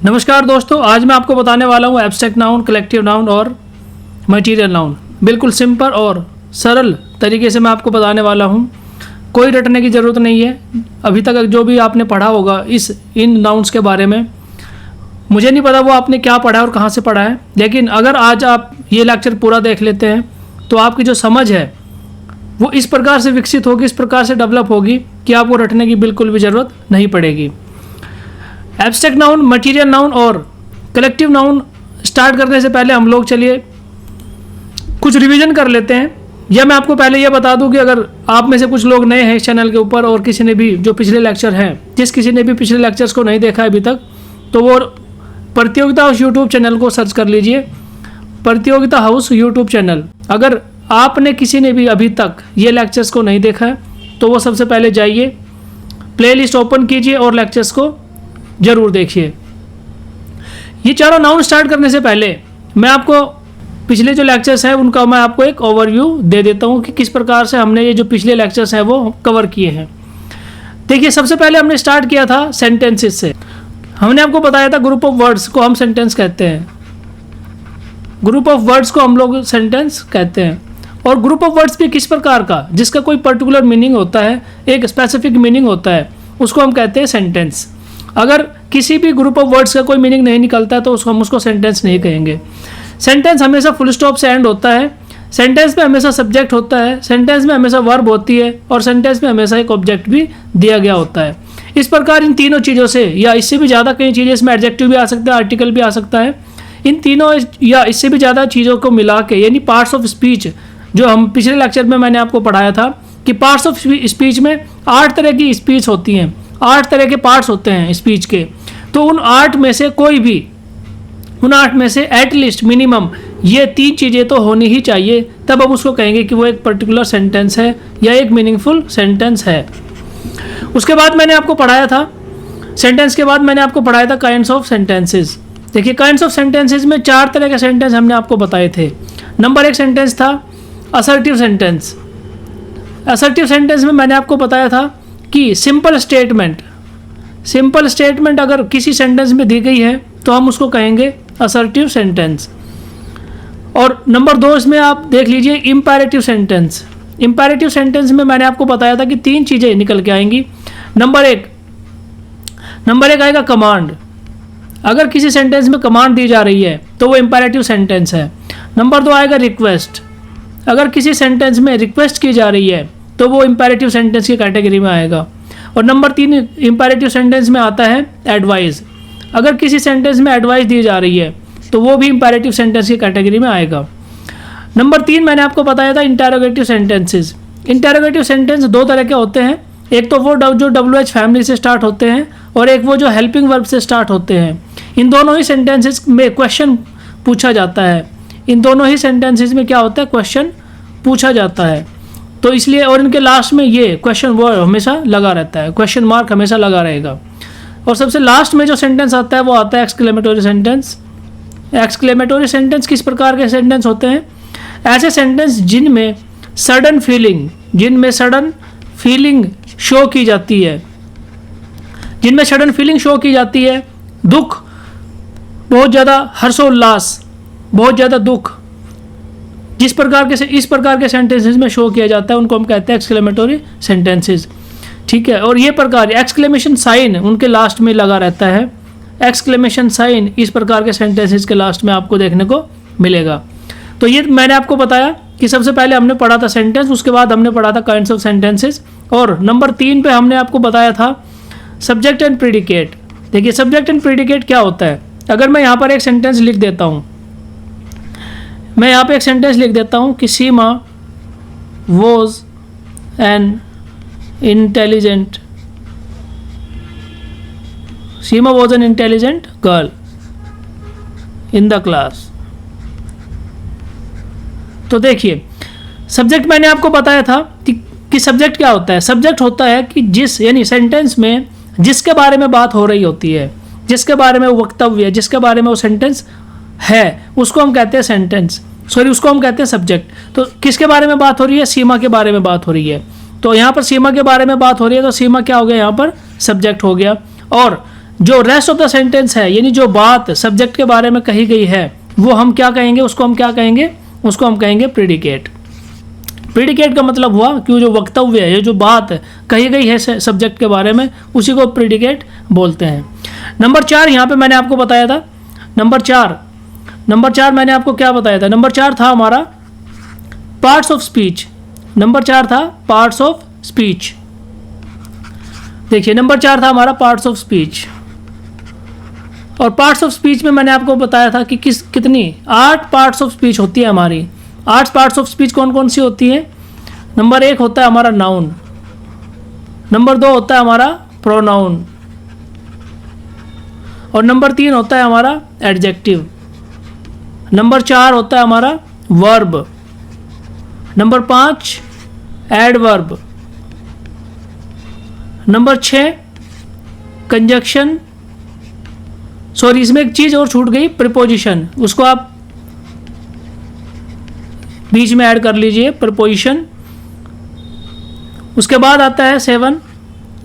नमस्कार दोस्तों, आज मैं आपको बताने वाला हूँ एब्स्ट्रैक्ट नाउन, कलेक्टिव नाउन और मटेरियल नाउन। बिल्कुल सिंपल और सरल तरीके से मैं आपको बताने वाला हूँ। कोई रटने की ज़रूरत नहीं है। अभी तक जो भी आपने पढ़ा होगा इन नाउन्स के बारे में, मुझे नहीं पता वो आपने क्या पढ़ा है और कहाँ से पढ़ा है, लेकिन अगर आज आप ये लेक्चर पूरा देख लेते हैं तो आपकी जो समझ है वो इस प्रकार से विकसित होगी, इस प्रकार से डेवलप होगी कि आपको रटने की बिल्कुल भी ज़रूरत नहीं पड़ेगी। एब्स्ट्रैक्ट नाउन, मटेरियल नाउन और कलेक्टिव नाउन स्टार्ट करने से पहले हम लोग चलिए कुछ रिवीजन कर लेते हैं। या मैं आपको पहले यह बता दूं कि अगर आप में से कुछ लोग नए हैं इस चैनल के ऊपर और किसी ने भी जो पिछले लेक्चर हैं, किसी ने भी पिछले लेक्चर्स को नहीं देखा है अभी तक, तो वो प्रतियोगिता हाउस यूट्यूब चैनल को सर्च कर लीजिए। प्रतियोगिता हाउस यूट्यूब चैनल, अगर आपने किसी ने भी अभी तक ये लेक्चर्स को नहीं देखा है तो वो सबसे पहले जाइए, प्लेलिस्ट ओपन कीजिए और लेक्चर्स को ज़रूर देखिए। ये चारों नाउन स्टार्ट करने से पहले मैं आपको पिछले जो लेक्चर्स हैं उनका मैं आपको एक ओवरव्यू दे देता हूँ कि किस प्रकार से हमने ये जो पिछले लेक्चर्स हैं वो कवर किए हैं। देखिए, सबसे पहले हमने स्टार्ट किया था सेंटेंसेस से। हमने आपको बताया था ग्रुप ऑफ वर्ड्स को हम सेंटेंस कहते हैं। ग्रुप ऑफ वर्ड्स को हम लोग सेंटेंस कहते हैं। और ग्रुप ऑफ वर्ड्स भी किस प्रकार का, जिसका कोई पर्टिकुलर मीनिंग होता है, एक स्पेसिफिक मीनिंग होता है, उसको हम कहते हैं सेंटेंस। अगर किसी भी ग्रुप ऑफ वर्ड्स का कोई मीनिंग नहीं निकलता है तो हम उसको सेंटेंस नहीं कहेंगे। सेंटेंस हमेशा फुल स्टॉप से एंड होता है। सेंटेंस में हमेशा सब्जेक्ट होता है, सेंटेंस में हमेशा वर्ब होती है और सेंटेंस में हमेशा एक ऑब्जेक्ट भी दिया गया होता है। इस प्रकार इन तीनों चीज़ों से, या इससे भी ज़्यादा कई चीज़ें, इसमें एडजेक्टिव भी आ सकता है, आर्टिकल भी आ सकता है, इन तीनों या इससे भी ज़्यादा चीज़ों को मिला के, यानी पार्ट्स ऑफ स्पीच, जो हम पिछले लेक्चर में मैंने आपको पढ़ाया था कि पार्ट्स ऑफ स्पीच में 8 तरह की स्पीच होती हैं, 8 तरह के पार्ट्स होते हैं स्पीच के। तो उन 8 में से कोई भी, उन 8 में से एटलीस्ट मिनिमम ये 3 चीज़ें तो होनी ही चाहिए, तब हम उसको कहेंगे कि वो एक पर्टिकुलर सेंटेंस है या एक मीनिंगफुल सेंटेंस है। उसके बाद मैंने आपको पढ़ाया था, सेंटेंस के बाद मैंने आपको पढ़ाया था काइंड्स ऑफ सेंटेंसेस। देखिए, काइंड्स ऑफ सेंटेंसेस में 4 तरह के सेंटेंस हमने आपको बताए थे। नंबर 1 सेंटेंस था असर्टिव सेंटेंस। असर्टिव सेंटेंस में मैंने आपको बताया था कि सिंपल स्टेटमेंट अगर किसी सेंटेंस में दी गई है तो हम उसको कहेंगे असर्टिव सेंटेंस। और नंबर 2 इसमें आप देख लीजिए इंपैरेटिव सेंटेंस। इंपैरेटिव सेंटेंस में मैंने आपको बताया था कि 3 चीज़ें निकल के आएंगी। नंबर एक आएगा कमांड। अगर किसी सेंटेंस में कमांड दी जा रही है तो वो इंपैरेटिव सेंटेंस है। नंबर 2 आएगा रिक्वेस्ट। अगर किसी सेंटेंस में रिक्वेस्ट की जा रही है तो वो इंपैरेटिव सेंटेंस की कैटेगरी में आएगा। और नंबर 3 इंपैरेटिव सेंटेंस में आता है एडवाइस। अगर किसी सेंटेंस में एडवाइस दी जा रही है तो वो भी इंपैरेटिव सेंटेंस की कैटेगरी में आएगा। नंबर 3 मैंने आपको बताया था इंटरोगेटिव सेंटेंसेस। इंटरोगेटिव सेंटेंस 2 तरह के होते हैं। एक तो वो जो WH फैमिली से स्टार्ट होते हैं और एक वो जो हेल्पिंग वर्ब से स्टार्ट होते हैं। इन दोनों ही सेंटेंसेस में क्वेश्चन पूछा जाता है। इन दोनों ही सेंटेंसेस में क्या होता है, क्वेश्चन पूछा जाता है। तो इसलिए, और इनके लास्ट में ये क्वेश्चन वर्ड हमेशा लगा रहता है, क्वेश्चन मार्क हमेशा लगा रहेगा। और सबसे लास्ट में जो सेंटेंस आता है वो आता है एक्सक्लेमेटरी सेंटेंस। एक्सक्लेमेटरी सेंटेंस किस प्रकार के सेंटेंस होते हैं? ऐसे सेंटेंस जिनमें सडन फीलिंग शो की जाती है, जिनमें सडन फीलिंग शो की जाती है, दुख, बहुत ज़्यादा हर्षोल्लास, बहुत ज़्यादा दुख, इस प्रकार के सेंटेंसेस में शो किया जाता है, उनको हम कहते हैं एक्सक्लेमेटरी सेंटेंसेस। ठीक है। और ये प्रकार एक्सक्लेमेशन साइन उनके लास्ट में लगा रहता है। एक्सक्लेमेशन साइन इस प्रकार के सेंटेंसेस के लास्ट में आपको देखने को मिलेगा। तो ये मैंने आपको बताया कि सबसे पहले हमने पढ़ा था सेंटेंस, उसके बाद हमने पढ़ा था काइंड्स ऑफ सेंटेंसेस, और नंबर 3 पे हमने आपको बताया था सब्जेक्ट एंड प्रीडिकेट। देखिए, सब्जेक्ट एंड प्रीडिकेट क्या होता है? अगर मैं यहाँ पर एक सेंटेंस लिख देता हूँ, कि Seema was an intelligent girl in the class. तो देखिए, सब्जेक्ट मैंने आपको बताया था कि सब्जेक्ट क्या होता है। सब्जेक्ट होता है कि यानी सेंटेंस में जिसके बारे में बात हो रही होती है, जिसके बारे में वो वक्तव्य है, जिसके बारे में वो सेंटेंस है, उसको हम कहते हैं उसको हम कहते हैं सब्जेक्ट। तो किसके बारे में बात हो रही है? सीमा के बारे में बात हो रही है। तो यहाँ पर सीमा के बारे में बात हो रही है, तो सीमा क्या हो गया? यहाँ पर सब्जेक्ट हो गया। और जो रेस्ट ऑफ द सेंटेंस है, यानी जो बात सब्जेक्ट के बारे में कही गई है, वो हम क्या कहेंगे, उसको हम क्या कहेंगे, उसको हम कहेंगे प्रेडिकेट। प्रेडिकेट का मतलब हुआ कि जो वक्तव्य है, ये जो बात कही गई है सब्जेक्ट के बारे में, उसी को प्रेडिकेट बोलते हैं। नंबर 4 यहाँ पे मैंने आपको बताया था, नंबर चार मैंने आपको क्या बताया था, नंबर 4 था हमारा पार्ट्स ऑफ स्पीच। नंबर 4 था पार्ट्स ऑफ स्पीच। देखिए नंबर 4 था हमारा पार्ट्स ऑफ स्पीच, और पार्ट्स ऑफ स्पीच में मैंने आपको बताया था कि कितनी 8 पार्ट्स ऑफ स्पीच होती है हमारी। 8 पार्ट्स ऑफ स्पीच कौन कौन सी होती है? नंबर 1 होता है हमारा नाउन, नंबर 2 होता है हमारा प्रोनाउन, और नंबर 3 होता है हमारा एडजेक्टिव, नंबर 4 होता है हमारा verb, number 5 adverb, number 6 conjunction, sorry इसमें एक चीज़ और छूट गई, प्रीपोजिशन, उसको आप बीच में ऐड कर लीजिए, प्रीपोजिशन। उसके बाद आता है 7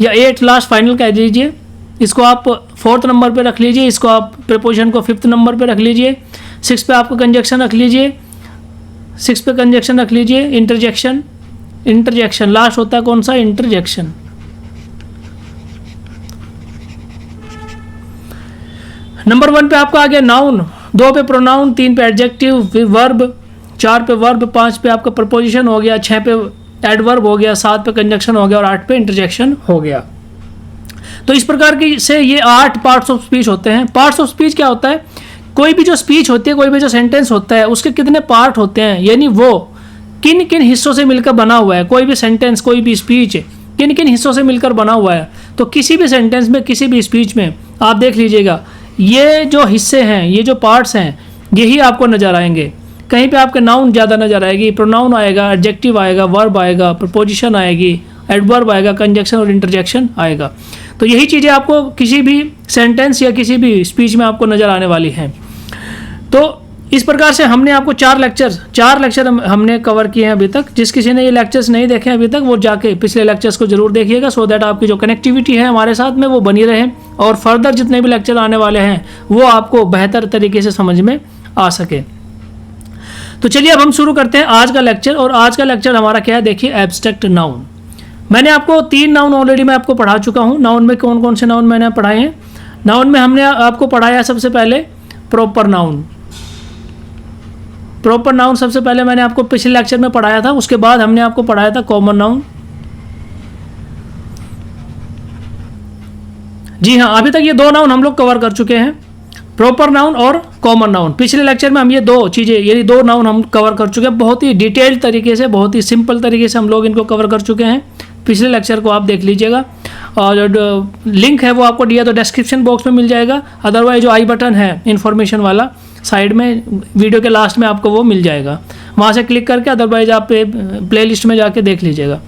या 8, लास्ट फाइनल कह दीजिए, इसको आप 4th नंबर पे रख लीजिए, इसको आप प्रीपोजिशन को 5th नंबर पे रख लीजिए, 6 पे आपको कंजक्शन रख लीजिए, 6 पे कंजक्शन रख लीजिए, इंटरजेक्शन लास्ट होता है कौन सा, इंटरजेक्शन। नंबर 1 पे आपका आ गया नाउन, 2 पे प्रोनाउन, 3 पे एडजेक्टिव, फिर वर्ब, 4 पे वर्ब, 5 पे आपका प्रपोजिशन हो गया, 6 पे एडवर्ब हो गया, 7 पे कंजक्शन हो गया और 8 पे इंटरजेक्शन हो गया। तो इस प्रकार की से ये 8 पार्ट्स ऑफ स्पीच होते हैं। पार्ट्स ऑफ स्पीच क्या होता है? कोई भी जो स्पीच होती है, कोई भी जो सेंटेंस होता है, उसके कितने पार्ट होते हैं, यानी वो किन किन हिस्सों से मिलकर बना हुआ है। कोई भी सेंटेंस, कोई भी स्पीच किन किन हिस्सों से मिलकर बना हुआ है। तो किसी भी सेंटेंस में, किसी भी स्पीच में आप देख लीजिएगा, ये जो हिस्से हैं, ये जो पार्ट्स हैं, यही आपको नज़र आएंगे। कहीं पे आपके नाउन ज़्यादा नज़र आएगी, प्रोनाउन आएगा, एडजेक्टिव आएगा, वर्ब आएगा, प्रपोजिशन आएगी, एडवर्ब आएगा, कंजक्शन और इंटरजेक्शन आएगा। तो यही चीज़ें आपको किसी भी सेंटेंस या किसी भी स्पीच में आपको नज़र आने वाली हैं। तो इस प्रकार से हमने आपको 4 लेक्चर हमने कवर किए हैं अभी तक। जिस किसी ने ये लेक्चर्स नहीं देखे अभी तक, वो जाके पिछले लेक्चर्स को जरूर देखिएगा, सो दैट आपकी जो कनेक्टिविटी है हमारे साथ में वो बनी रहे, और फर्दर जितने भी लेक्चर आने वाले हैं वो आपको बेहतर तरीके से समझ में आ सके। तो चलिए अब हम शुरू करते हैं आज का लेक्चर। और आज का लेक्चर हमारा क्या है, देखिए, एब्स्ट्रैक्ट नाउन। मैंने आपको 3 नाउन ऑलरेडी मैं आपको पढ़ा चुका हूँ। नाउन में कौन कौन से नाउन मैंने पढ़ाए हैं? नाउन में हमने आपको पढ़ाया सबसे पहले प्रॉपर नाउन। प्रॉपर नाउन सबसे पहले मैंने आपको पिछले लेक्चर में पढ़ाया था। उसके बाद हमने आपको पढ़ाया था कॉमन नाउन। जी हाँ, अभी तक ये 2 नाउन हम लोग कवर कर चुके हैं, प्रॉपर नाउन और कॉमन नाउन। पिछले लेक्चर में हम ये 2 चीज़ें, यानी 2 नाउन हम कवर कर चुके हैं। बहुत ही डिटेल्ड तरीके से, बहुत ही सिंपल तरीके से हम लोग इनको कवर कर चुके हैं। पिछले लेक्चर को आप देख लीजिएगा, और जो लिंक है वो आपको दिया तो डिस्क्रिप्शन बॉक्स में मिल जाएगा। अदरवाइज जो आई बटन है इन्फॉर्मेशन वाला साइड में, वीडियो के लास्ट में आपको वो मिल जाएगा, वहाँ से क्लिक करके अदरवाइज आप प्ले लिस्ट में जाके देख लीजिएगा।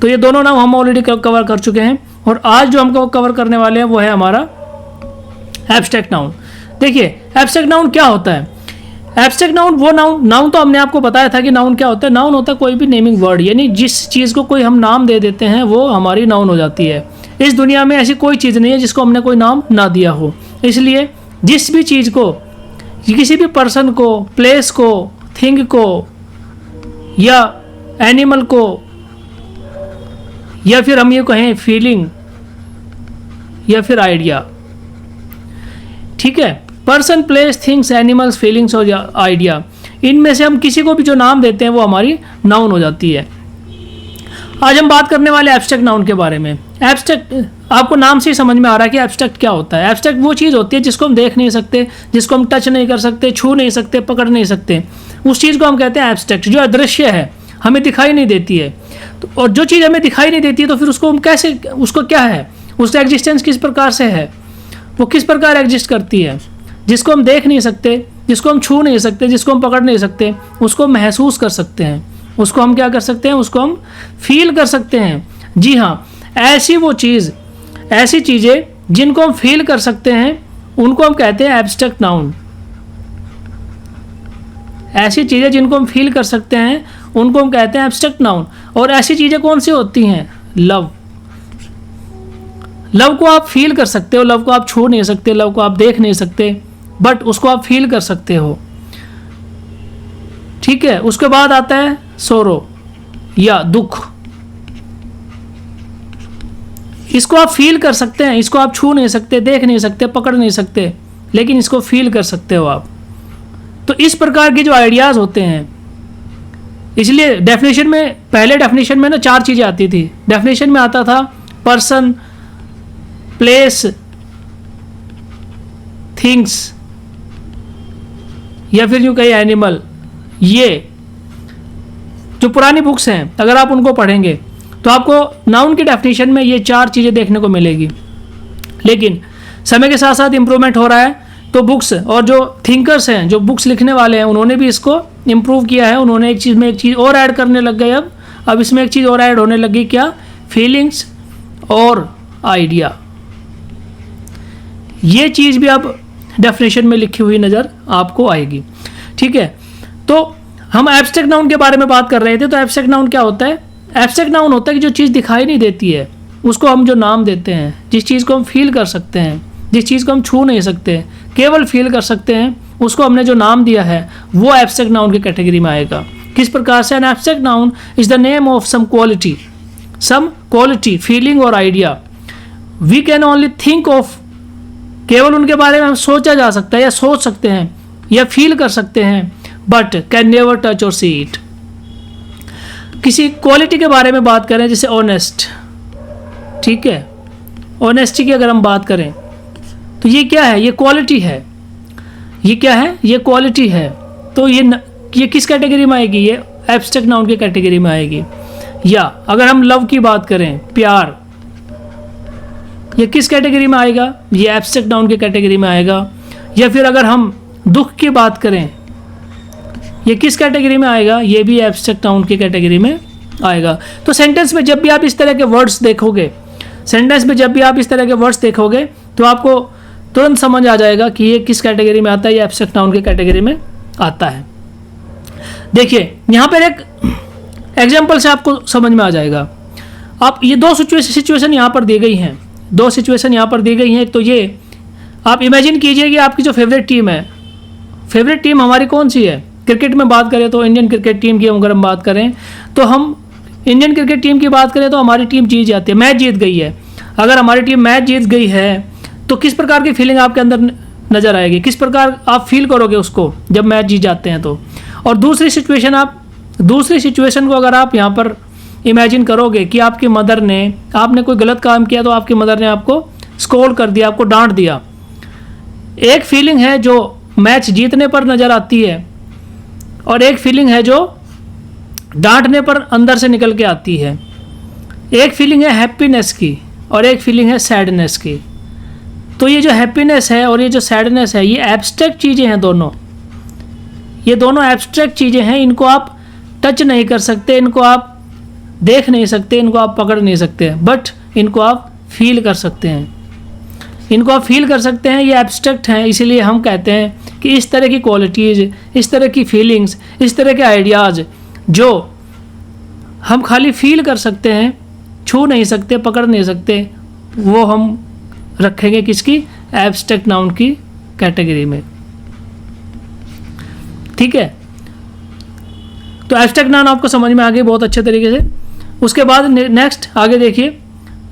तो ये दोनों नाम हम ऑलरेडी कवर कर चुके हैं, और आज जो हमको कवर करने वाले हैं वो है हमारा एब्स्ट्रैक्ट नाउन। देखिए एब्स्ट्रैक्ट नाउन क्या होता है? एब्स्ट्रैक्ट नाउन वो नाउन तो हमने आपको बताया था कि नाउन क्या होता है। नाउन होता है कोई भी नेमिंग वर्ड, यानी जिस चीज़ को कोई हम नाम दे देते हैं वो हमारी नाउन हो जाती है। इस दुनिया में ऐसी कोई चीज़ नहीं है जिसको हमने कोई नाम ना दिया हो। इसलिए जिस भी चीज़ को, किसी भी पर्सन को, प्लेस को, थिंग को, या एनिमल को, या फिर हम ये कहें फीलिंग, या फिर आइडिया, ठीक है, person, place, things, animals, feelings और आइडिया, इनमें से हम किसी को भी जो नाम देते हैं वो हमारी नाउन हो जाती है। आज हम बात करने वाले एब्स्ट्रैक्ट नाउन के बारे में। एब्स्ट्रैक्ट आपको नाम से ही समझ में आ रहा है कि एब्स्ट्रैक्ट क्या होता है। एब्स्ट्रैक्ट वो चीज़ होती है जिसको हम देख नहीं सकते, जिसको हम टच नहीं कर सकते, छू नहीं सकते, पकड़ नहीं सकते, उस चीज़ को हम कहते हैं एब्स्ट्रैक्ट, जो अदृश्य है, हमें दिखाई नहीं देती है। तो और जो चीज़ हमें दिखाई नहीं देती है, तो फिर उसको हम कैसे, उसको क्या है, उसका एग्जिस्टेंस किस प्रकार से है, वो किस प्रकार एग्जिस्ट करती है। जिसको हम देख नहीं सकते, जिसको हम छू नहीं सकते, जिसको हम पकड़ नहीं सकते, उसको हम महसूस कर सकते हैं, उसको हम क्या कर सकते हैं, उसको हम फील कर सकते हैं। जी हाँ, ऐसी वो चीज़, ऐसी चीज़ें जिनको हम फील कर सकते हैं उनको हम कहते हैं एब्स्ट्रैक्ट नाउन। ऐसी चीज़ें जिनको हम फील कर सकते हैं उनको हम कहते हैं एब्स्ट्रैक्ट नाउन। और ऐसी चीज़ें कौन सी होती हैं? लव, लव को आप फील कर सकते हो, लव को आप छू नहीं सकते, लव को आप देख नहीं सकते, बट उसको आप फील कर सकते हो। ठीक है, उसके बाद आता है सोरो या दुख। इसको आप फील कर सकते हैं, इसको आप छू नहीं सकते, देख नहीं सकते, पकड़ नहीं सकते, लेकिन इसको फील कर सकते हो आप। तो इस प्रकार के जो आइडियाज़ होते हैं, इसलिए डेफिनेशन में, पहले डेफिनेशन में ना 4 चीज़ें आती थी। डेफिनेशन में आता था पर्सन, प्लेस, थिंग्स, या फिर यूँ कहीं एनिमल। ये जो पुरानी बुक्स हैं, अगर आप उनको पढ़ेंगे तो आपको नाउन की डेफिनेशन में ये 4 चीज़ें देखने को मिलेगी। लेकिन समय के साथ साथ इम्प्रूवमेंट हो रहा है, तो बुक्स और जो थिंकर्स हैं, जो बुक्स लिखने वाले हैं, उन्होंने भी इसको इम्प्रूव किया है। उन्होंने एक चीज़ में एक चीज़ और ऐड करने लग गए। अब इसमें एक चीज़ और ऐड होने लगी, क्या? फीलिंग्स और आइडिया। ये चीज़ भी आप डेफिनेशन में लिखी हुई नज़र आपको आएगी। ठीक है, तो हम एब्स्ट्रैक्ट नाउन के बारे में बात कर रहे थे। तो एब्स्ट्रैक्ट नाउन क्या होता है? एब्स्ट्रैक्ट नाउन होता है कि जो चीज़ दिखाई नहीं देती है उसको हम जो नाम देते हैं, जिस चीज़ को हम फील कर सकते हैं, जिस चीज़ को हम छू नहीं सकते, केवल फील कर सकते हैं, उसको हमने जो नाम दिया है वो एब्स्ट्रैक्ट नाउन की कैटेगरी में आएगा। किस प्रकार से? An abstract noun is the name of some quality, feeling और idea. We can only think of, केवल उनके बारे में हम सोचा जा सकता है या सोच सकते हैं या फील कर सकते हैं, बट कैन नेवर टच और सी इट। किसी क्वालिटी के बारे में बात करें, जैसे ऑनेस्ट, ठीक है, ऑनेस्टी की अगर हम बात करें तो ये क्या है? ये क्वालिटी है। ये क्या है? ये क्वालिटी है। तो ये किस कैटेगरी में आएगी? ये एब्स्ट्रैक्ट नाउन की कैटेगरी में आएगी। या अगर हम लव की बात करें, प्यार, ये किस कैटेगरी में आएगा? ये एब्स्ट्रैक्ट नाउन की कैटेगरी में आएगा। या फिर अगर हम दुख की बात करें, ये किस कैटेगरी में आएगा? ये भी एब्स्ट्रैक्ट नाउन की कैटेगरी में आएगा। तो सेंटेंस में जब भी आप इस तरह के वर्ड्स देखोगे, तो आपको तुरंत समझ आ जाएगा कि ये किस कैटेगरी में आता है, ये एब्स्ट्रैक्ट नाउन की कैटेगरी में आता है। देखिए यहाँ पर एक एग्जाम्पल से आपको समझ में आ जाएगा। आप ये 2 सिचुएशन यहाँ पर दी गई हैं, 2 सिचुएशन यहाँ पर दी गई हैं। तो ये आप इमेजिन कीजिए कि आपकी जो फेवरेट टीम है, फेवरेट टीम हमारी कौन सी है? क्रिकेट में बात करें तो इंडियन क्रिकेट टीम की अगर हम बात करें, तो हम इंडियन क्रिकेट टीम की बात करें तो हमारी टीम जीत जाती है, मैच जीत गई है। अगर हमारी टीम मैच जीत गई है तो किस प्रकार की फीलिंग आपके अंदर नज़र आएगी? किस प्रकार आप फील करोगे उसको जब मैच जीत जाते हैं तो? और दूसरी सिचुएशन को अगर आप यहाँ पर इमेजिन करोगे कि आपकी मदर ने, आपने कोई गलत काम किया तो आपकी मदर ने आपको स्कोल्ड कर दिया, आपको डांट दिया। एक फीलिंग है जो मैच जीतने पर नज़र आती है और एक फीलिंग है जो डांटने पर अंदर से निकल के आती है। एक फीलिंग है हैप्पीनेस की और एक फीलिंग है सैडनेस की। तो ये जो हैप्पीनेस है और ये जो सैडनेस है, ये एब्स्ट्रैक्ट चीज़ें हैं दोनों। ये दोनों एब्स्ट्रैक्ट चीज़ें हैं, इनको आप टच नहीं कर सकते, इनको आप देख नहीं सकते, इनको आप पकड़ नहीं सकते, बट इनको आप फील कर सकते हैं। इनको आप फील कर सकते हैं, ये एब्स्ट्रैक्ट हैं। इसीलिए हम कहते हैं कि इस तरह की क्वालिटीज़, इस तरह की फीलिंग्स, इस तरह के आइडियाज़ जो हम खाली फील कर सकते हैं, छू नहीं सकते, पकड़ नहीं सकते, वो हम रखेंगे किसकी? एब्स्ट्रैक्ट नाउन की कैटेगरी में। ठीक है, तो एब्स्ट्रैक्ट नाउन आपको समझ में आ गई बहुत अच्छे तरीके से। उसके बाद नेक्स्ट आगे देखिए,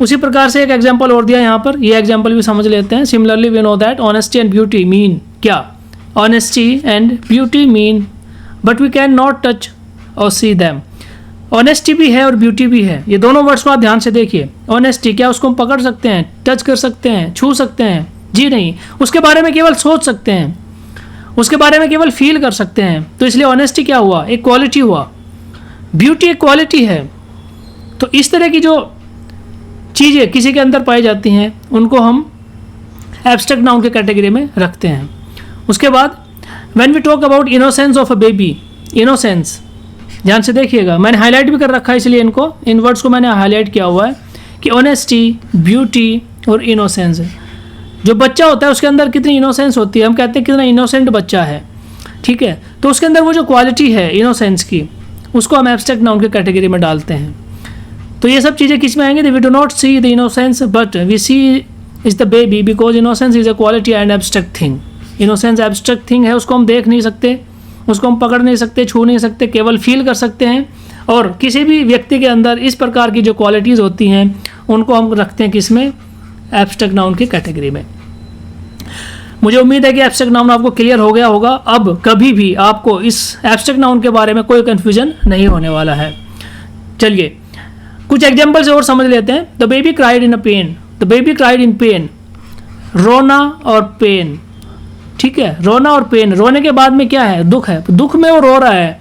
उसी प्रकार से एक एग्जांपल और दिया यहाँ पर, ये एग्जांपल भी समझ लेते हैं। Similarly we know that honesty and beauty mean क्या? Honesty and beauty mean, but we can not touch और सी दैम। ऑनेस्टी भी है और ब्यूटी भी है, ये दोनों वर्ड्स को आप ध्यान से देखिए। ऑनेस्टी क्या? उसको हम पकड़ सकते हैं, टच कर सकते हैं, छू सकते हैं? जी नहीं, उसके बारे में केवल सोच सकते हैं, उसके बारे में केवल फील कर सकते हैं। तो इसलिए ऑनेस्टी क्या हुआ? एक क्वालिटी हुआ। ब्यूटी एक क्वालिटी है। तो इस तरह की जो चीज़ें किसी के अंदर पाई जाती हैं उनको हम एब्स्ट्रैक्ट नाउन के कैटेगरी में रखते हैं। उसके बाद when we talk about innocence of a baby, innocence ध्यान से देखिएगा, मैंने हाईलाइट भी कर रखा है, इसलिए इन वर्ड्स को मैंने हाईलाइट किया हुआ है कि ऑनेस्टी, ब्यूटी और इनोसेंस। जो बच्चा होता है उसके अंदर कितनी इनोसेंस होती है, हम कहते हैं कितना इनोसेंट बच्चा है। ठीक है, तो उसके अंदर वो जो क्वालिटी है इनोसेंस की, उसको हम एब्स्ट्रैक्ट नाउन के कैटेगरी में डालते हैं। तो ये सब चीज़ें किस में आएंगे? We do not see the innocence but we see is the baby because innocence is a quality and abstract thing. Innocence abstract thing है, उसको हम देख नहीं सकते, उसको हम पकड़ नहीं सकते, छू नहीं सकते, केवल फील कर सकते हैं। और किसी भी व्यक्ति के अंदर इस प्रकार की जो क्वालिटीज़ होती हैं उनको हम रखते हैं किसमें? एब्स्ट्रैक्ट नाउन की कैटेगरी में। मुझे उम्मीद है कि एब्स्ट्रैक्ट नाउन आपको क्लियर हो गया होगा। अब कभी भी आपको इस एब्स्ट्रैक्ट नाउन के बारे में कोई कन्फ्यूजन नहीं होने वाला है। चलिए कुछ एग्जाम्पल से और समझ लेते हैं। The baby cried in a pain, the baby cried in pain, रोना और पेन, ठीक है, रोना और पेन। रोने के बाद में क्या है? दुख है, दुख में वो रो रहा है,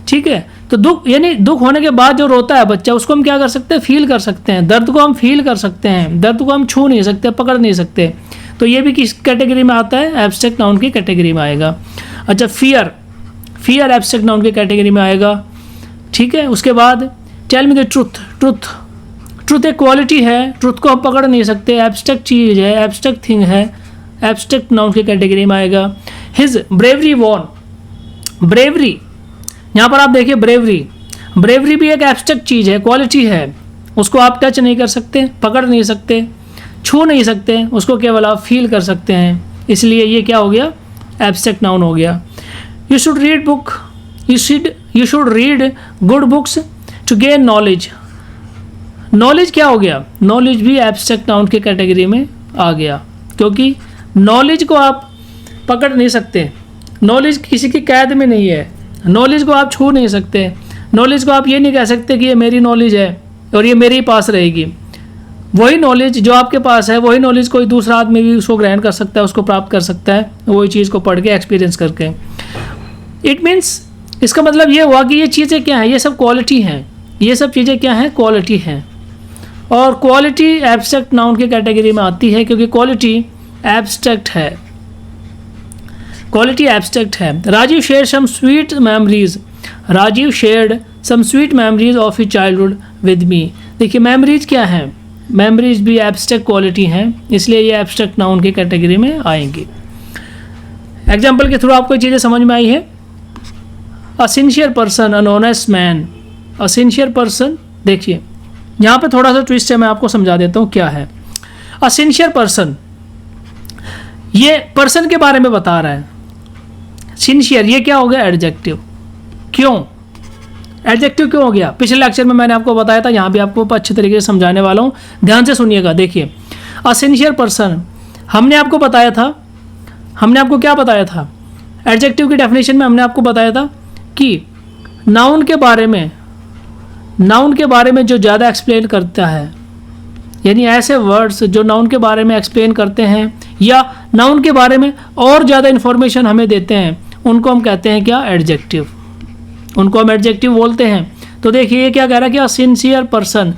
ठीक है। तो दुख यानी दुख होने के बाद जो रोता है बच्चा, उसको हम क्या कर सकते हैं? फील कर सकते हैं। दर्द को हम फील कर सकते हैं, दर्द को हम छू नहीं सकते, पकड़ नहीं सकते। तो ये भी किस कैटेगरी में आता है? एब्स्ट्रैक्ट नाउन की कैटेगरी में आएगा। अच्छा, फियर, फियर एब्स्ट्रैक्ट नाउन की कैटेगरी में आएगा, ठीक है। उसके बाद tell me the truth, truth, truth एक क्वालिटी है, ट्रुथ को हम पकड़ नहीं सकते, एब्स्ट्रैक्ट चीज़ है, एब्स्ट्रैक्ट थिंग है, एब्स्ट्रैक्ट नाउन की कैटेगरी में आएगा। हिज ब्रेवरी वॉन, ब्रेवरी, यहाँ पर आप देखिए ब्रेवरी, ब्रेवरी भी एक एब्स्ट्रैक्ट चीज़ है, क्वालिटी है, उसको आप टच नहीं कर सकते, पकड़ नहीं सकते, छू नहीं सकते, उसको केवल आप फील कर सकते हैं, इसलिए ये क्या हो गया? एब्स्ट्रैक्ट नाउन हो गया। You should read book, you should read good books to gain knowledge, knowledge क्या हो गया? नॉलेज भी एब्स्ट्रैक्ट नाउन की कैटेगरी में आ गया, क्योंकि नॉलेज को आप पकड़ नहीं सकते, नॉलेज किसी की कैद में नहीं है, नॉलेज को आप छू नहीं सकते, नॉलेज को आप ये नहीं कह सकते कि ये मेरी नॉलेज है और ये मेरे ही पास रहेगी। वही नॉलेज जो आपके पास है, वही नॉलेज कोई दूसरा आदमी भी उसको ग्रहण कर सकता है, उसको प्राप्त कर सकता है, वही चीज़ को पढ़ के एक्सपीरियंस करके। इट मीन्स, इसका मतलब ये हुआ कि ये चीज़ें क्या हैं? ये सब क्वालिटी हैं, ये सब चीज़ें क्या हैं? क्वालिटी हैं। और क्वालिटी एब्स्ट्रैक्ट नाउन की कैटेगरी में आती है, क्योंकि क्वालिटी एब्स्ट्रैक्ट है, क्वालिटी एब्स्ट्रैक्ट है। Rajiv share some sweet memories, Rajiv shared some sweet memories of his childhood with me. देखिए मेमोरीज क्या है? मेमोरीज भी एब्स्ट्रैक्ट क्वालिटी हैं, इसलिए ये एब्स्ट्रैक्ट नाउन की कैटेगरी में आएंगी। एग्जाम्पल के थ्रू आपको चीज़ें समझ में आई है। अ सिंसियर पर्सन, अन ऑनेस्ट मैन, अ सिंसियर पर्सन, देखिए यहाँ पे थोड़ा सा ट्विस्ट है, मैं आपको समझा देता हूँ क्या है। अ सिंसियर पर्सन, ये पर्सन के बारे में बता रहा है। सिंसियर, ये क्या हो गया? एडजेक्टिव। क्यों एडजेक्टिव क्यों हो गया? पिछले लेक्चर में मैंने आपको बताया था, यहाँ भी आपको अच्छे तरीके से समझाने वाला हूँ, ध्यान से सुनिएगा। देखिए अ सिंसियर पर्सन, हमने आपको बताया था, हमने आपको क्या बताया था? एडजेक्टिव की डेफिनेशन में हमने आपको बताया था कि नाउन के बारे में, नाउन के बारे में जो ज़्यादा एक्सप्लेन करता है, यानी ऐसे वर्ड्स जो नाउन के बारे में एक्सप्लेन करते हैं या नाउन के बारे में और ज़्यादा इन्फॉर्मेशन हमें देते हैं, उनको हम कहते हैं क्या? एडजेक्टिव, उनको हम एडजेक्टिव बोलते हैं। तो देखिए ये क्या कह रहा है कि सिंसियर पर्सन,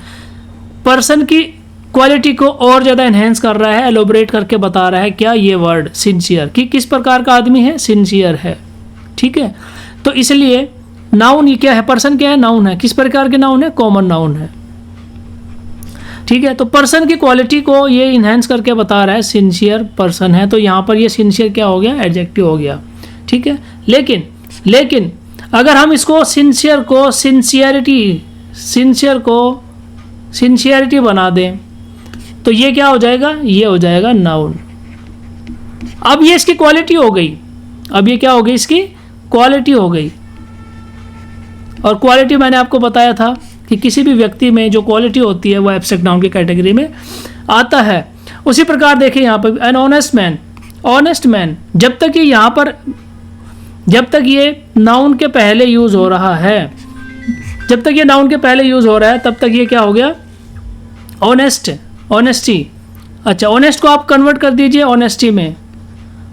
पर्सन की क्वालिटी को और ज़्यादा इन्हेंस कर रहा है, एलोबरेट करके बता रहा है क्या? ये वर्ड सिंसियर, कि किस प्रकार का आदमी है? सिंसियर है, ठीक है। तो इसलिए नाउन ये क्या है? पर्सन क्या है? नाउन है। किस प्रकार के नाउन है? कॉमन नाउन है, ठीक है। तो पर्सन की क्वालिटी को ये इन्हेंस करके बता रहा है, सिंसियर पर्सन है, तो यहाँ पर ये सिंसियर क्या हो गया? एडजेक्टिव हो गया, ठीक है। लेकिन अगर हम इसको सिंसियर को सिंसियरिटी बना दें तो ये क्या हो जाएगा? ये हो जाएगा नाउन। अब ये इसकी क्वालिटी हो गई, अब ये क्या हो गई? इसकी क्वालिटी हो गई। और क्वालिटी मैंने आपको बताया था कि किसी भी व्यक्ति में जो क्वालिटी होती है वो एब्स्ट्रैक्ट नाउन की कैटेगरी में आता है। उसी प्रकार देखिए यहाँ पर an honest man, honest man, जब तक ये यहाँ पर, जब तक ये नाउन के पहले यूज़ हो रहा है, जब तक ये नाउन के पहले यूज़ हो रहा है तब तक ये क्या हो गया? Honest, honesty. अच्छा, ऑनेस्ट को आप कन्वर्ट कर दीजिए ऑनेस्टी में,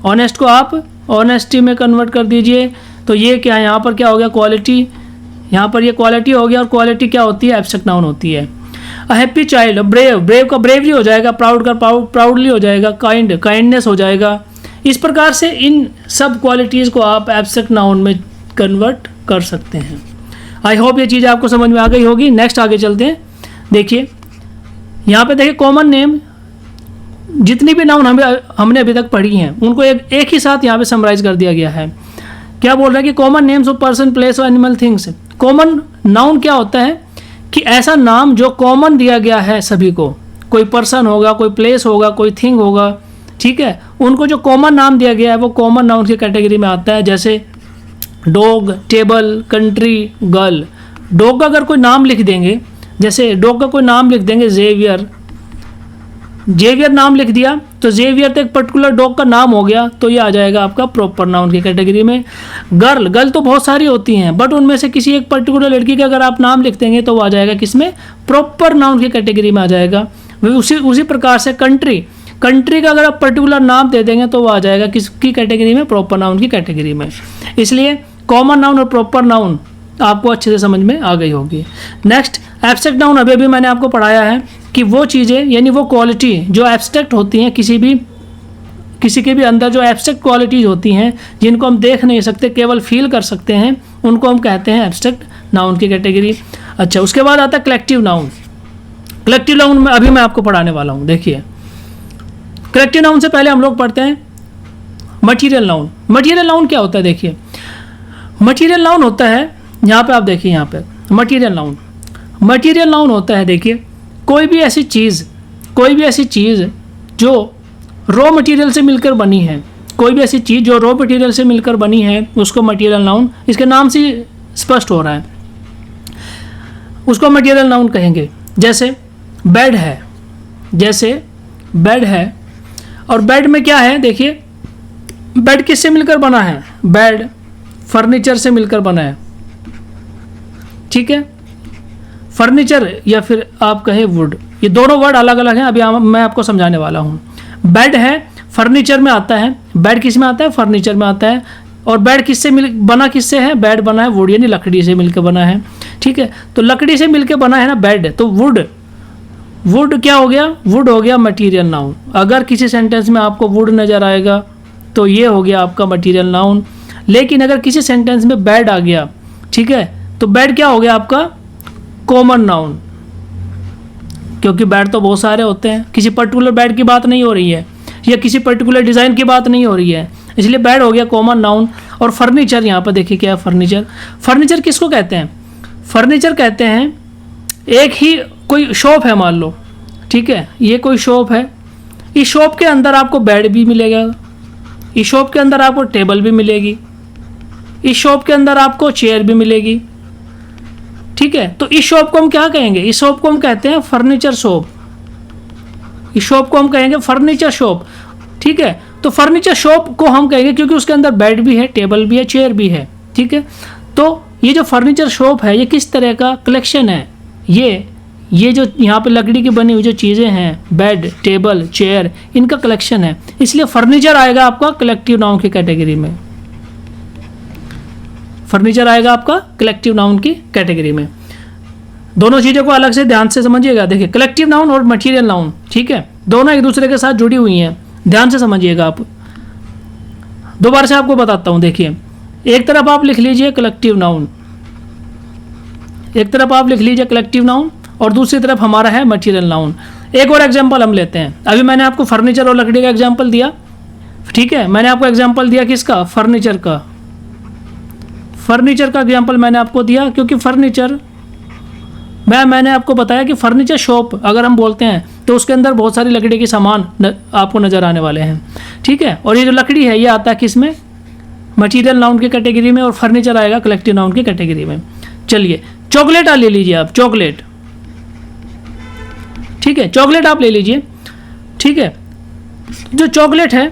ऑनेस्ट को आप ऑनेस्टी में कन्वर्ट कर दीजिए, तो ये क्या है? यहाँ पर क्या हो गया? क्वालिटी, यहाँ पर ये क्वालिटी हो गया। और क्वालिटी क्या होती है? एब्स्ट्रैक्ट नाउन होती है। A happy child, brave, brave का ब्रेवरी हो जाएगा, प्राउड का प्राउडली हो जाएगा, काइंड, काइंडनेस हो जाएगा। इस प्रकार से इन सब क्वालिटीज़ को आप एब्स्ट्रैक्ट नाउन में कन्वर्ट कर सकते हैं। आई होप ये चीज़ आपको समझ में आ गई होगी। नेक्स्ट आगे चलते हैं। देखिए यहाँ पे देखिए कॉमन नेम, जितनी भी नाउन हमने अभी तक पढ़ी हैं उनको एक ही साथ यहाँ पे समराइज कर दिया गया है। क्या बोल रहा है कि common names of person, place और एनिमल, थिंग्स। कॉमन नाउन क्या होता है कि ऐसा नाम जो कॉमन दिया गया है सभी को, कोई पर्सन होगा, कोई प्लेस होगा, कोई थिंग होगा, ठीक है, उनको जो कॉमन नाम दिया गया है वो कॉमन नाउन की कैटेगरी में आता है। जैसे dog, table, country, girl. Dog का अगर कोई नाम लिख देंगे, जैसे डॉग का कोई नाम लिख देंगे जेवियर, जेवियर नाम लिख दिया तो जेवियर तो एक पर्टिकुलर डॉग का नाम हो गया, तो ये आ जाएगा आपका प्रॉपर नाउन की कैटेगरी में। गर्ल, गर्ल तो बहुत सारी होती हैं, बट उनमें से किसी एक पर्टिकुलर लड़की का अगर आप नाम लिख देंगे तो वो आ जाएगा किसमें, प्रॉपर नाउन की कैटेगरी में आ जाएगा। उसी प्रकार से कंट्री, कंट्री का अगर आप पर्टिकुलर नाम दे देंगे तो वो आ जाएगा किसकी कैटेगरी में, प्रॉपर नाउन की कैटेगरी में। इसलिए कॉमन नाउन और प्रॉपर नाउन आपको अच्छे से समझ में आ गई होगी। नेक्स्ट, एब्स्ट्रैक्ट नाउन अभी भी मैंने आपको पढ़ाया है कि वो चीज़ें यानी वो क्वालिटी जो एब्स्ट्रैक्ट होती हैं, किसी के भी अंदर जो एब्स्ट्रैक्ट क्वालिटीज़ होती हैं जिनको हम देख नहीं सकते, केवल फील कर सकते हैं, उनको हम कहते हैं एब्स्ट्रैक्ट नाउन की कैटेगरी। अच्छा, उसके बाद आता है कलेक्टिव नाउन। कलेक्टिव नाउन में अभी मैं आपको पढ़ाने वाला हूँ। देखिए, कलेक्टिव नाउन से पहले हम लोग पढ़ते हैं मटीरियल नाउन। मटीरियल नाउन क्या होता है? देखिए, मटीरियल नाउन होता है, यहाँ पे आप देखिए, यहाँ पे मटीरियल नाउन, मटीरियल नाउन होता है, देखिए, कोई भी ऐसी चीज़ जो रॉ मटेरियल से मिलकर बनी है, कोई भी ऐसी चीज़ जो रॉ मटेरियल से मिलकर बनी है उसको मटीरियल नाउन, इसके नाम से स्पष्ट हो रहा है, उसको मटीरियल नाउन कहेंगे। जैसे बेड है, जैसे बेड है, और बेड में क्या है? देखिए, बेड किससे मिलकर बना है? बेड फर्नीचर से मिलकर बना है, ठीक है, फर्नीचर या फिर आप कहें वुड, ये दोनों वर्ड अलग अलग हैं, अभी मैं आपको समझाने वाला हूँ। बेड है, फर्नीचर में आता है, बेड किस में आता है? फर्नीचर में आता है। और बेड किससे बना किससे है? बेड बना है वुड यानी लकड़ी से मिलकर बना है, ठीक है। तो लकड़ी से मिलकर बना है ना बेड, तो वुड क्या हो गया? वुड हो गया मटीरियल नाउन। अगर किसी सेंटेंस में आपको वुड नज़र आएगा तो ये हो गया आपका मटीरियल नाउन। लेकिन अगर किसी सेंटेंस में बेड आ गया, ठीक है, तो बेड क्या हो गया आपका? कॉमन नाउन, क्योंकि बेड तो बहुत सारे होते हैं, किसी पर्टिकुलर बेड की बात नहीं हो रही है या किसी पर्टिकुलर डिज़ाइन की बात नहीं हो रही है, इसलिए बेड हो गया कॉमन नाउन। और फर्नीचर, यहाँ पर देखिए क्या है फर्नीचर। फर्नीचर किसको कहते हैं? फर्नीचर कहते हैं एक ही कोई शॉप है, मान लो, ठीक है, ये कोई शॉप है, इस शॉप के अंदर आपको बेड भी मिलेगा, इस शॉप के अंदर आपको टेबल भी मिलेगी, इस शॉप के अंदर आपको चेयर भी मिलेगी, ठीक है। तो इस शॉप को हम क्या कहेंगे? इस शॉप को हम कहते हैं फर्नीचर शॉप, इस शॉप को हम कहेंगे फर्नीचर शॉप, ठीक है। तो फर्नीचर शॉप को हम कहेंगे क्योंकि उसके अंदर बेड भी है, टेबल भी है, चेयर भी है, ठीक है। तो ये जो फर्नीचर शॉप है ये किस तरह का कलेक्शन है? ये जो यहाँ पे लकड़ी की बनी हुई जो चीज़ें हैं, बेड, टेबल, चेयर, इनका कलेक्शन है, इसलिए फर्नीचर आएगा आपका कलेक्टिव नाउन की कैटेगरी में। फर्नीचर आएगा आपका कलेक्टिव नाउन की कैटेगरी में। दोनों चीज़ों को अलग से ध्यान से समझिएगा। देखिए, कलेक्टिव नाउन और मटीरियल नाउन, ठीक है, दोनों एक दूसरे के साथ जुड़ी हुई हैं, ध्यान से समझिएगा आप। दोबारा से आपको बताता हूँ। देखिए, एक तरफ आप लिख लीजिए कलेक्टिव नाउन, एक तरफ आप लिख लीजिए कलेक्टिव नाउन और दूसरी तरफ हमारा है मटीरियल नाउन। एक और एग्जाम्पल हम लेते हैं। अभी मैंने आपको फर्नीचर और लकड़ी का एग्जाम्पल दिया, ठीक है, मैंने आपको एग्जाम्पल दिया किसका? फर्नीचर का। फर्नीचर का एग्जाम्पल मैंने आपको दिया क्योंकि फर्नीचर मैंने आपको बताया कि फर्नीचर शॉप अगर हम बोलते हैं तो उसके अंदर बहुत सारी लकड़ी के सामान आपको नज़र आने वाले हैं, ठीक है। और ये जो लकड़ी है ये आता है किस में? मटीरियल नाउन की कैटेगरी में, और फर्नीचर आएगा कलेक्टिव नाउन की कैटेगरी में। चलिए, चॉकलेट ले लीजिए आप, चॉकलेट, ठीक है, चॉकलेट आप ले लीजिए, ठीक है। जो चॉकलेट है,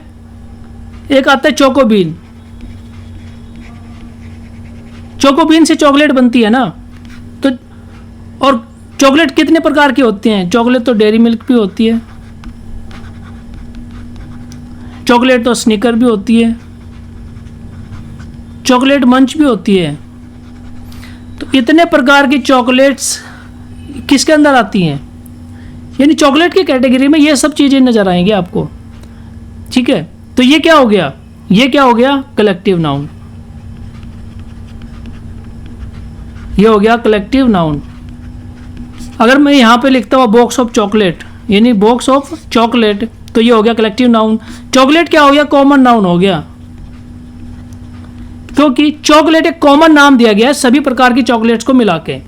एक आता है चोकोबीन, चोकोबीन से चॉकलेट बनती है ना। तो और चॉकलेट कितने प्रकार की होती हैं? चॉकलेट तो डेयरी मिल्क भी होती है, चॉकलेट तो स्निकर भी होती है, चॉकलेट मंच भी होती है। तो इतने प्रकार की चॉकलेट्स किसके अंदर आती हैं? यानी चॉकलेट की कैटेगरी में ये सब चीज़ें नज़र आएंगी आपको, ठीक है। तो ये क्या हो गया? ये क्या हो गया? Collective noun. ये हो गया कलेक्टिव नाउन। अगर मैं यहाँ पे लिखता हूँ बॉक्स ऑफ चॉकलेट, यानी बॉक्स ऑफ चॉकलेट, तो ये हो गया कलेक्टिव नाउन। चॉकलेट क्या हो गया? कॉमन नाउन हो गया, क्योंकि चॉकलेट एक कॉमन नाम दिया गया है सभी प्रकार की चॉकलेट्स को मिला के।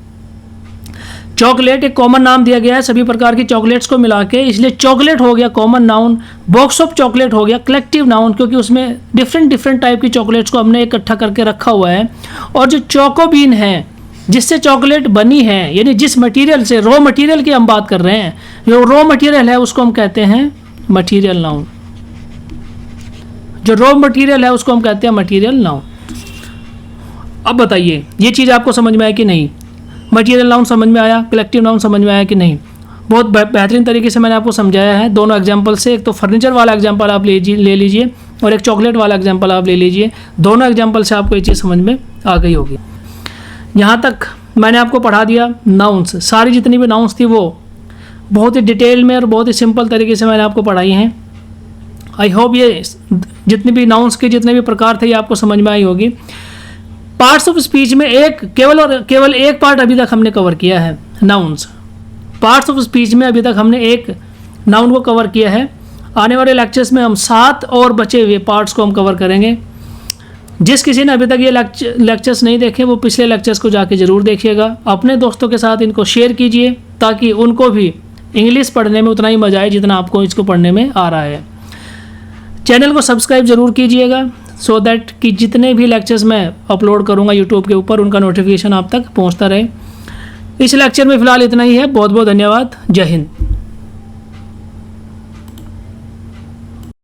चॉकलेट एक कॉमन नाम दिया गया है सभी प्रकार की चॉकलेट्स को मिला के, इसलिए चॉकलेट हो गया common noun. Box of chocolate हो गया कलेक्टिव नाउन, क्योंकि उसमें डिफरेंट टाइप की चॉकलेट्स को हमने इकट्ठा करके रखा हुआ है। और जो चोकोबीन है जिससे चॉकलेट बनी है, यानी जिस मटेरियल से, रॉ मटेरियल की हम बात कर रहे हैं, जो रॉ मटेरियल है उसको हम कहते हैं मटेरियल नाउन। जो रॉ मटेरियल है उसको हम कहते हैं मटेरियल नाउन। अब बताइए ये चीज़ आपको समझ में आया कि नहीं? मटेरियल नाउन समझ में आया, कलेक्टिव नाउन समझ में आया कि नहीं? बहुत बेहतरीन तरीके से मैंने आपको समझाया है दोनों एग्जाम्पल से। एक तो फर्नीचर वाला एग्जाम्पल आप ले लीजिए और एक चॉकलेट वाला एग्जाम्पल आप ले लीजिए। दोनों एग्जाम्पल से आपको ये चीज़ समझ में आ गई होगी। यहाँ तक मैंने आपको पढ़ा दिया नाउन्स, सारी जितनी भी नाउन्स थी वो बहुत ही डिटेल में और बहुत ही सिंपल तरीके से मैंने आपको पढ़ाई हैं। आई होप ये जितनी भी नाउन्स के जितने भी प्रकार थे ये आपको समझ में आई होगी। पार्ट्स ऑफ स्पीच में केवल एक पार्ट अभी तक हमने कवर किया है, नाउन्स। पार्ट्स ऑफ स्पीच में अभी तक हमने एक नाउन को कवर किया है। आने वाले लेक्चर्स में हम 7 और बचे हुए पार्ट्स को हम कवर करेंगे। जिस किसी ने अभी तक ये लेक्चर्स नहीं देखे वो पिछले लेक्चर्स को जाके ज़रूर देखिएगा। अपने दोस्तों के साथ इनको शेयर कीजिए ताकि उनको भी इंग्लिश पढ़ने में उतना ही मज़ा आए जितना आपको इसको पढ़ने में आ रहा है। चैनल को सब्सक्राइब ज़रूर कीजिएगा सो दैट कि जितने भी लेक्चर्स मैं अपलोड करूँगा यूट्यूब के ऊपर उनका नोटिफिकेशन आप तक पहुँचता रहे। इस लेक्चर में फ़िलहाल इतना ही है। बहुत बहुत धन्यवाद। जय हिंद।